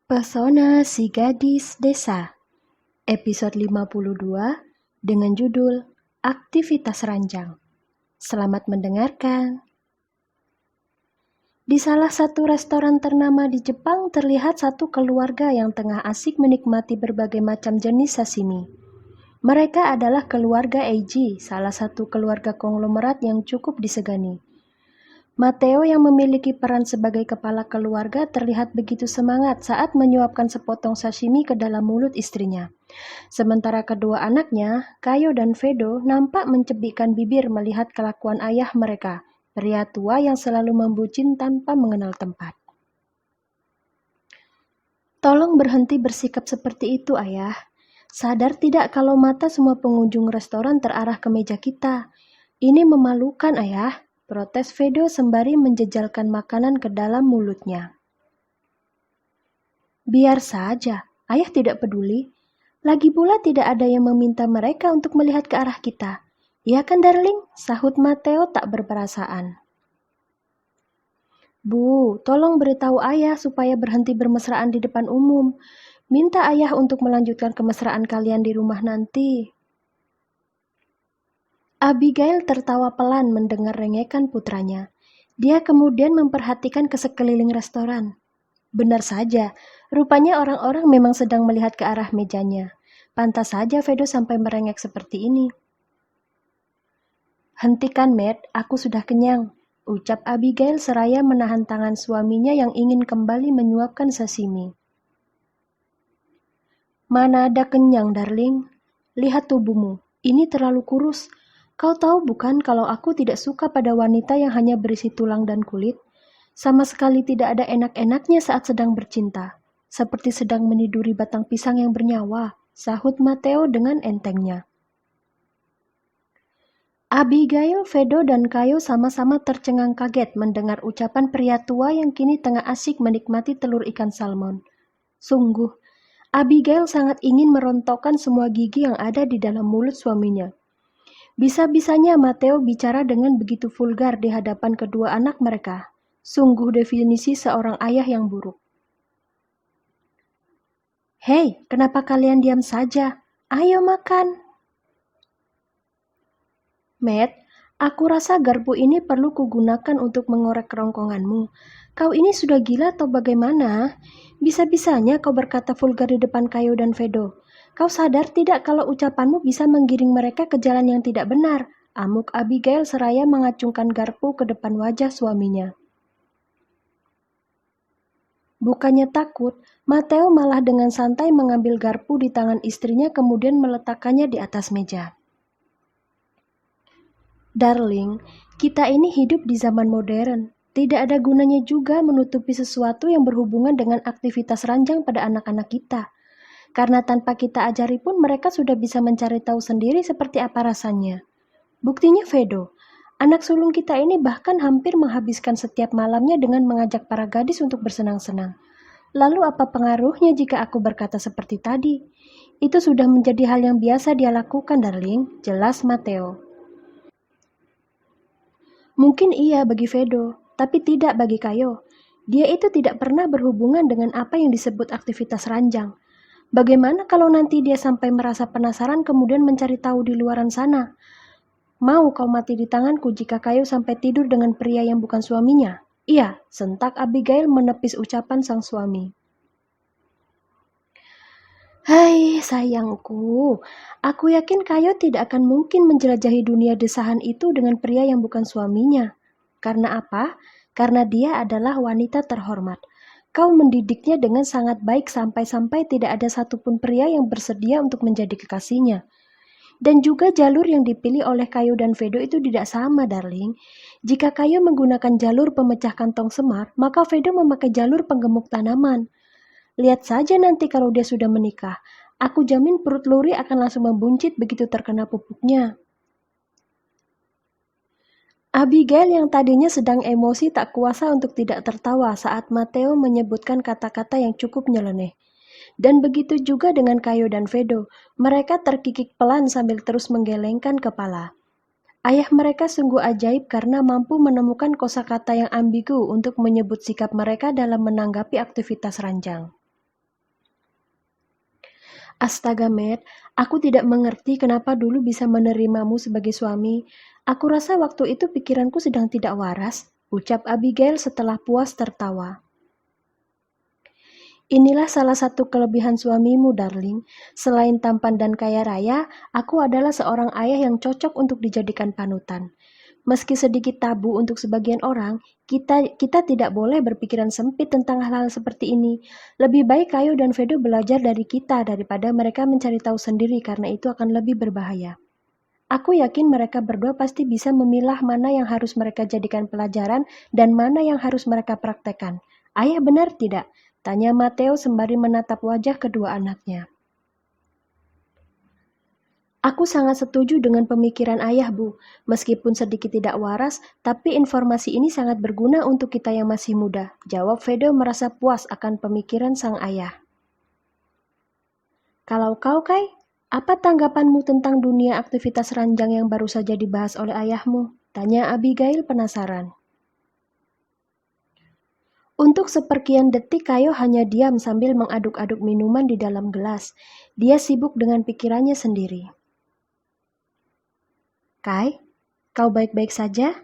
Pesona si Gadis Desa, episode 52 dengan judul Aktivitas Ranjang. Selamat mendengarkan. Di salah satu restoran ternama di Jepang terlihat satu keluarga yang tengah asik menikmati berbagai macam jenis sashimi. Mereka adalah keluarga Eiji, salah satu keluarga konglomerat yang cukup disegani. Matteo yang memiliki peran sebagai kepala keluarga terlihat begitu semangat saat menyuapkan sepotong sashimi ke dalam mulut istrinya. Sementara kedua anaknya, Kayo dan Fedo, nampak mencebikkan bibir melihat kelakuan ayah mereka, pria tua yang selalu membucin tanpa mengenal tempat. Tolong berhenti bersikap seperti itu, ayah. Sadar tidak kalau mata semua pengunjung restoran terarah ke meja kita? Ini memalukan, ayah. Protes Fedo sembari menjejalkan makanan ke dalam mulutnya. Biar saja, ayah tidak peduli. Lagi pula tidak ada yang meminta mereka untuk melihat ke arah kita. Iya kan, darling? Sahut Matteo tak berperasaan. Bu, tolong beritahu ayah supaya berhenti bermesraan di depan umum. Minta ayah untuk melanjutkan kemesraan kalian di rumah nanti. Abigail tertawa pelan mendengar rengekan putranya. Dia kemudian memperhatikan ke sekeliling restoran. Benar saja, rupanya orang-orang memang sedang melihat ke arah mejanya. Pantas saja Fedo sampai merengek seperti ini. Hentikan, Matt, aku sudah kenyang, ucap Abigail seraya menahan tangan suaminya yang ingin kembali menyuapkan sashimi. Mana ada kenyang, darling? Lihat tubuhmu, ini terlalu kurus. Kau tahu bukan kalau aku tidak suka pada wanita yang hanya berisi tulang dan kulit? Sama sekali tidak ada enak-enaknya saat sedang bercinta. Seperti sedang meniduri batang pisang yang bernyawa, sahut Matteo dengan entengnya. Abigail, Fedo, dan Kayo sama-sama tercengang kaget mendengar ucapan pria tua yang kini tengah asik menikmati telur ikan salmon. Sungguh, Abigail sangat ingin merontokkan semua gigi yang ada di dalam mulut suaminya. Bisa-bisanya Matteo bicara dengan begitu vulgar di hadapan kedua anak mereka. Sungguh definisi seorang ayah yang buruk. Hei, kenapa kalian diam saja? Ayo makan. Matt, aku rasa garpu ini perlu kugunakan untuk mengorek kerongkonganmu. Kau ini sudah gila atau bagaimana? Bisa-bisanya kau berkata vulgar di depan Kayo dan Fedo. Kau sadar tidak kalau ucapanmu bisa menggiring mereka ke jalan yang tidak benar? Amuk Abigail seraya mengacungkan garpu ke depan wajah suaminya. Bukannya takut, Matteo malah dengan santai mengambil garpu di tangan istrinya kemudian meletakkannya di atas meja. Darling, kita ini hidup di zaman modern. Tidak ada gunanya juga menutupi sesuatu yang berhubungan dengan aktivitas ranjang pada anak-anak kita. Karena tanpa kita ajari pun mereka sudah bisa mencari tahu sendiri seperti apa rasanya. Buktinya Fedo, anak sulung kita ini bahkan hampir menghabiskan setiap malamnya dengan mengajak para gadis untuk bersenang-senang. Lalu apa pengaruhnya jika aku berkata seperti tadi? Itu sudah menjadi hal yang biasa dia lakukan, darling, jelas Matteo. Mungkin iya bagi Fedo, tapi tidak bagi Kayo. Dia itu tidak pernah berhubungan dengan apa yang disebut aktivitas ranjang. Bagaimana kalau nanti dia sampai merasa penasaran kemudian mencari tahu di luaran sana? Mau kau mati di tanganku jika Kayo sampai tidur dengan pria yang bukan suaminya? Iya, sentak Abigail menepis ucapan sang suami. Hai sayangku, aku yakin Kayo tidak akan mungkin menjelajahi dunia desahan itu dengan pria yang bukan suaminya. Karena apa? Karena dia adalah wanita terhormat. Kau mendidiknya dengan sangat baik sampai-sampai tidak ada satupun pria yang bersedia untuk menjadi kekasihnya. Dan juga jalur yang dipilih oleh Kayo dan Fedo itu tidak sama, darling. Jika Kayo menggunakan jalur pemecah kantong semar, maka Fedo memakai jalur penggemuk tanaman. Lihat saja nanti kalau dia sudah menikah. Aku jamin perut Luri akan langsung membuncit begitu terkena pupuknya. Abigail yang tadinya sedang emosi tak kuasa untuk tidak tertawa saat Matteo menyebutkan kata-kata yang cukup nyeleneh. Dan begitu juga dengan Kayo dan Fedo. Mereka terkikik pelan sambil terus menggelengkan kepala. Ayah mereka sungguh ajaib karena mampu menemukan kosakata yang ambigu untuk menyebut sikap mereka dalam menanggapi aktivitas ranjang. Astaga, Matt, aku tidak mengerti kenapa dulu bisa menerimamu sebagai suami. Aku rasa waktu itu pikiranku sedang tidak waras, ucap Abigail setelah puas tertawa. Inilah salah satu kelebihan suamimu, darling. Selain tampan dan kaya raya, aku adalah seorang ayah yang cocok untuk dijadikan panutan. Meski sedikit tabu untuk sebagian orang, kita tidak boleh berpikiran sempit tentang hal-hal seperti ini. Lebih baik Kayo dan Vedo belajar dari kita daripada mereka mencari tahu sendiri karena itu akan lebih berbahaya. Aku yakin mereka berdua pasti bisa memilah mana yang harus mereka jadikan pelajaran dan mana yang harus mereka praktekkan. Ayah benar tidak? Tanya Matteo sembari menatap wajah kedua anaknya. Aku sangat setuju dengan pemikiran ayah, Bu. Meskipun sedikit tidak waras, tapi informasi ini sangat berguna untuk kita yang masih muda. Jawab Vedo merasa puas akan pemikiran sang ayah. Kalau kau, Kai, apa tanggapanmu tentang dunia aktivitas ranjang yang baru saja dibahas oleh ayahmu? Tanya Abigail penasaran. Untuk seperkian detik Kayo hanya diam sambil mengaduk-aduk minuman di dalam gelas. Dia sibuk dengan pikirannya sendiri. Kai, kau baik-baik saja?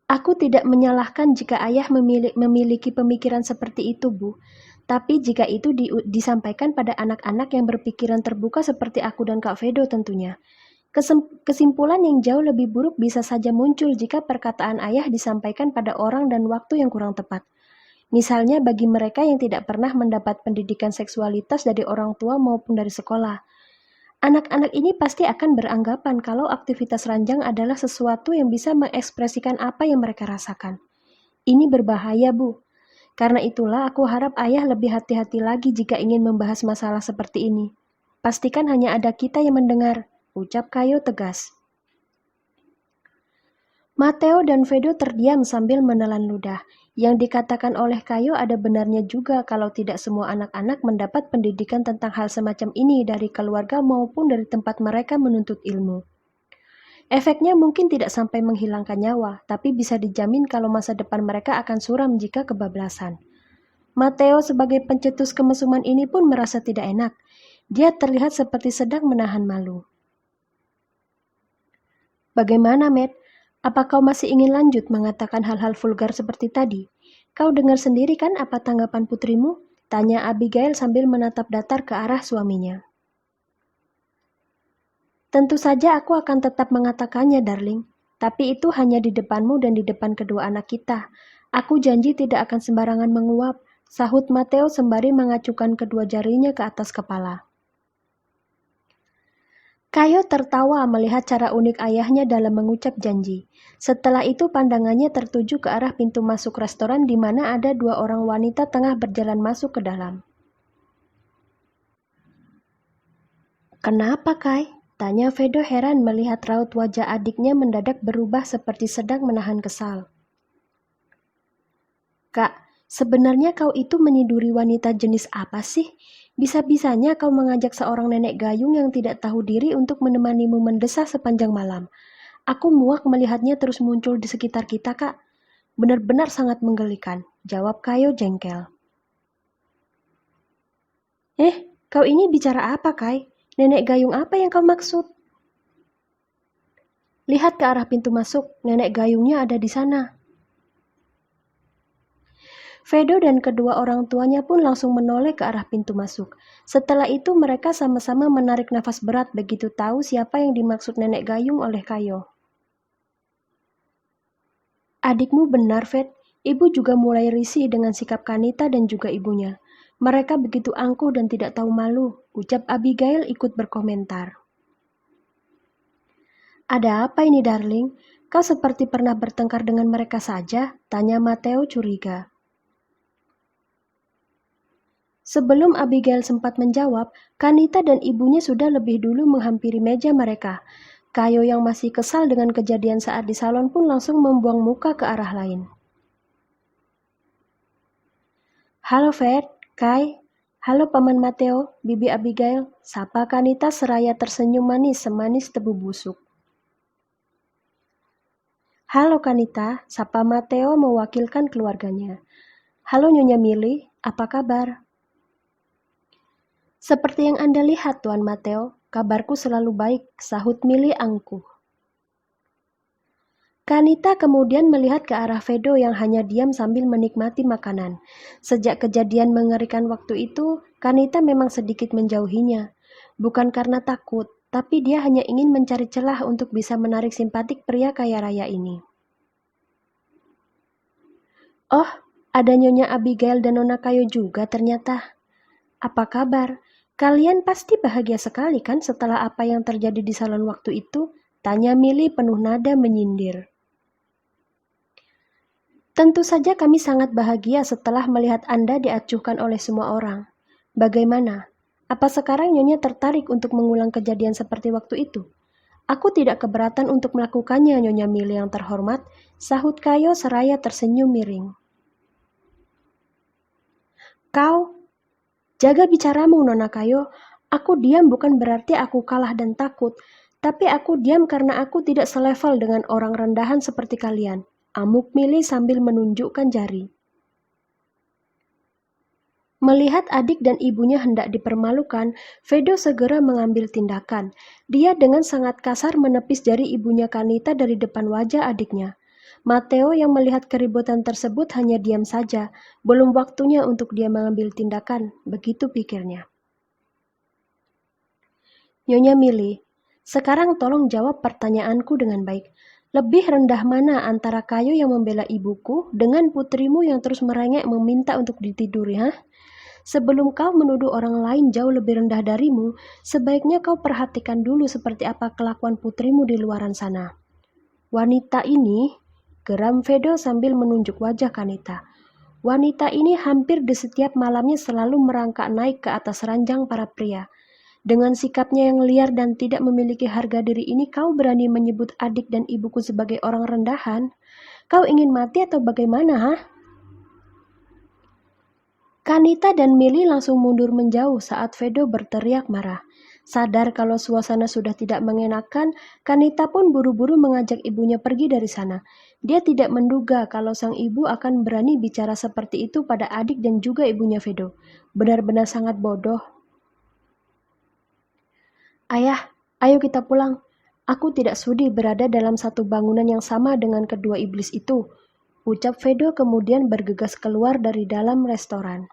Aku tidak menyalahkan jika ayah memiliki pemikiran seperti itu, Bu. Tapi jika itu disampaikan pada anak-anak yang berpikiran terbuka seperti aku dan Kak Vedo tentunya. Kesimpulan yang jauh lebih buruk bisa saja muncul jika perkataan ayah disampaikan pada orang dan waktu yang kurang tepat. Misalnya bagi mereka yang tidak pernah mendapat pendidikan seksualitas dari orang tua maupun dari sekolah. Anak-anak ini pasti akan beranggapan kalau aktivitas ranjang adalah sesuatu yang bisa mengekspresikan apa yang mereka rasakan. Ini berbahaya, Bu. Karena itulah aku harap ayah lebih hati-hati lagi jika ingin membahas masalah seperti ini. Pastikan hanya ada kita yang mendengar, ucap Kayo tegas. Matteo dan Vedo terdiam sambil menelan ludah. Yang dikatakan oleh Kayo ada benarnya juga kalau tidak semua anak-anak mendapat pendidikan tentang hal semacam ini dari keluarga maupun dari tempat mereka menuntut ilmu. Efeknya mungkin tidak sampai menghilangkan nyawa, tapi bisa dijamin kalau masa depan mereka akan suram jika kebablasan. Matteo sebagai pencetus kemesuman ini pun merasa tidak enak. Dia terlihat seperti sedang menahan malu. Bagaimana, Matt? Apa kau masih ingin lanjut mengatakan hal-hal vulgar seperti tadi? Kau dengar sendiri kan apa tanggapan putrimu? Tanya Abigail sambil menatap datar ke arah suaminya. Tentu saja aku akan tetap mengatakannya, darling. Tapi itu hanya di depanmu dan di depan kedua anak kita. Aku janji tidak akan sembarangan menguap, sahut Matteo sembari mengacukan kedua jarinya ke atas kepala. Kayo tertawa melihat cara unik ayahnya dalam mengucap janji. Setelah itu pandangannya tertuju ke arah pintu masuk restoran di mana ada dua orang wanita tengah berjalan masuk ke dalam. Kenapa, Kai? Tanya Vedo heran melihat raut wajah adiknya mendadak berubah seperti sedang menahan kesal. Kak, sebenarnya kau itu meniduri wanita jenis apa sih? Bisa-bisanya kau mengajak seorang nenek gayung yang tidak tahu diri untuk menemanimu mendesah sepanjang malam. Aku muak melihatnya terus muncul di sekitar kita, Kak. Benar-benar sangat menggelikan, jawab Kayo jengkel. Kau ini bicara apa, Kai? Nenek gayung apa yang kau maksud? Lihat ke arah pintu masuk, nenek gayungnya ada di sana. Vedo dan kedua orang tuanya pun langsung menoleh ke arah pintu masuk. Setelah itu mereka sama-sama menarik nafas berat begitu tahu siapa yang dimaksud nenek gayung oleh Kayo. Adikmu benar, Ved. Ibu juga mulai risih dengan sikap Kanita dan juga ibunya. Mereka begitu angkuh dan tidak tahu malu, ucap Abigail ikut berkomentar. Ada apa ini, darling? Kau seperti pernah bertengkar dengan mereka saja, tanya Matteo curiga. Sebelum Abigail sempat menjawab, Kanita dan ibunya sudah lebih dulu menghampiri meja mereka. Kayo yang masih kesal dengan kejadian saat di salon pun langsung membuang muka ke arah lain. Halo Fred, Kai. Halo Paman Matteo, Bibi Abigail. Sapa Kanita seraya tersenyum manis semanis tebu busuk. Halo Kanita, sapa Matteo mewakilkan keluarganya. Halo Nyonya Milly, apa kabar? Seperti yang Anda lihat, Tuan Mateo, kabarku selalu baik, sahut Milly angkuh. Kanita kemudian melihat ke arah Vedo yang hanya diam sambil menikmati makanan. Sejak kejadian mengerikan waktu itu, Kanita memang sedikit menjauhinya. Bukan karena takut, tapi dia hanya ingin mencari celah untuk bisa menarik simpatik pria kaya raya ini. Oh, ada Nyonya Abigail dan Nona Kayo juga ternyata. Apa kabar? Kalian pasti bahagia sekali kan setelah apa yang terjadi di salon waktu itu? Tanya Milly penuh nada menyindir. Tentu saja kami sangat bahagia setelah melihat Anda diacuhkan oleh semua orang. Bagaimana? Apa sekarang Nyonya tertarik untuk mengulang kejadian seperti waktu itu? Aku tidak keberatan untuk melakukannya, Nyonya Milly yang terhormat, sahut Kayo seraya tersenyum miring. Kau, jaga bicaramu, Nona Kayo. Aku diam bukan berarti aku kalah dan takut, tapi aku diam karena aku tidak selevel dengan orang rendahan seperti kalian. Amuk Milly sambil menunjukkan jari. Melihat adik dan ibunya hendak dipermalukan, Vedo segera mengambil tindakan. Dia dengan sangat kasar menepis jari ibunya Kanita dari depan wajah adiknya. Matteo yang melihat keributan tersebut hanya diam saja. Belum waktunya untuk dia mengambil tindakan, begitu pikirnya. Nyonya Milly, sekarang tolong jawab pertanyaanku dengan baik. Lebih rendah mana antara Kayo yang membela ibuku dengan putrimu yang terus merengek meminta untuk ditiduri, ha? Sebelum kau menuduh orang lain jauh lebih rendah darimu, sebaiknya kau perhatikan dulu seperti apa kelakuan putrimu di luaran sana. Wanita ini, geram Vedo sambil menunjuk wajah Kanita. Wanita ini hampir di setiap malamnya selalu merangkak naik ke atas ranjang para pria. Dengan sikapnya yang liar dan tidak memiliki harga diri ini, kau berani menyebut adik dan ibuku sebagai orang rendahan? Kau ingin mati atau bagaimana, ha? Kanita dan Milly langsung mundur menjauh saat Vedo berteriak marah. Sadar kalau suasana sudah tidak mengenakan, Kanita pun buru-buru mengajak ibunya pergi dari sana. Dia tidak menduga kalau sang ibu akan berani bicara seperti itu pada adik dan juga ibunya Vedo. Benar-benar sangat bodoh. Ayah, ayo kita pulang. Aku tidak sudi berada dalam satu bangunan yang sama dengan kedua iblis itu, ucap Vedo kemudian bergegas keluar dari dalam restoran.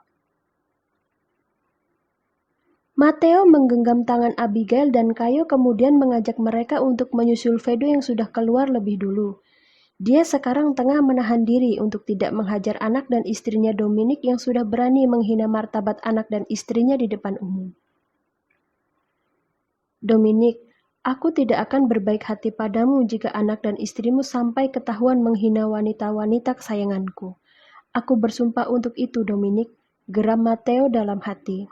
Matteo menggenggam tangan Abigail dan Kayo kemudian mengajak mereka untuk menyusul Vedo yang sudah keluar lebih dulu. Dia sekarang tengah menahan diri untuk tidak menghajar anak dan istrinya Dominic yang sudah berani menghina martabat anak dan istrinya di depan umum. Dominic, aku tidak akan berbaik hati padamu jika anak dan istrimu sampai ketahuan menghina wanita-wanita kesayanganku. Aku bersumpah untuk itu, Dominic, geram Matteo dalam hati.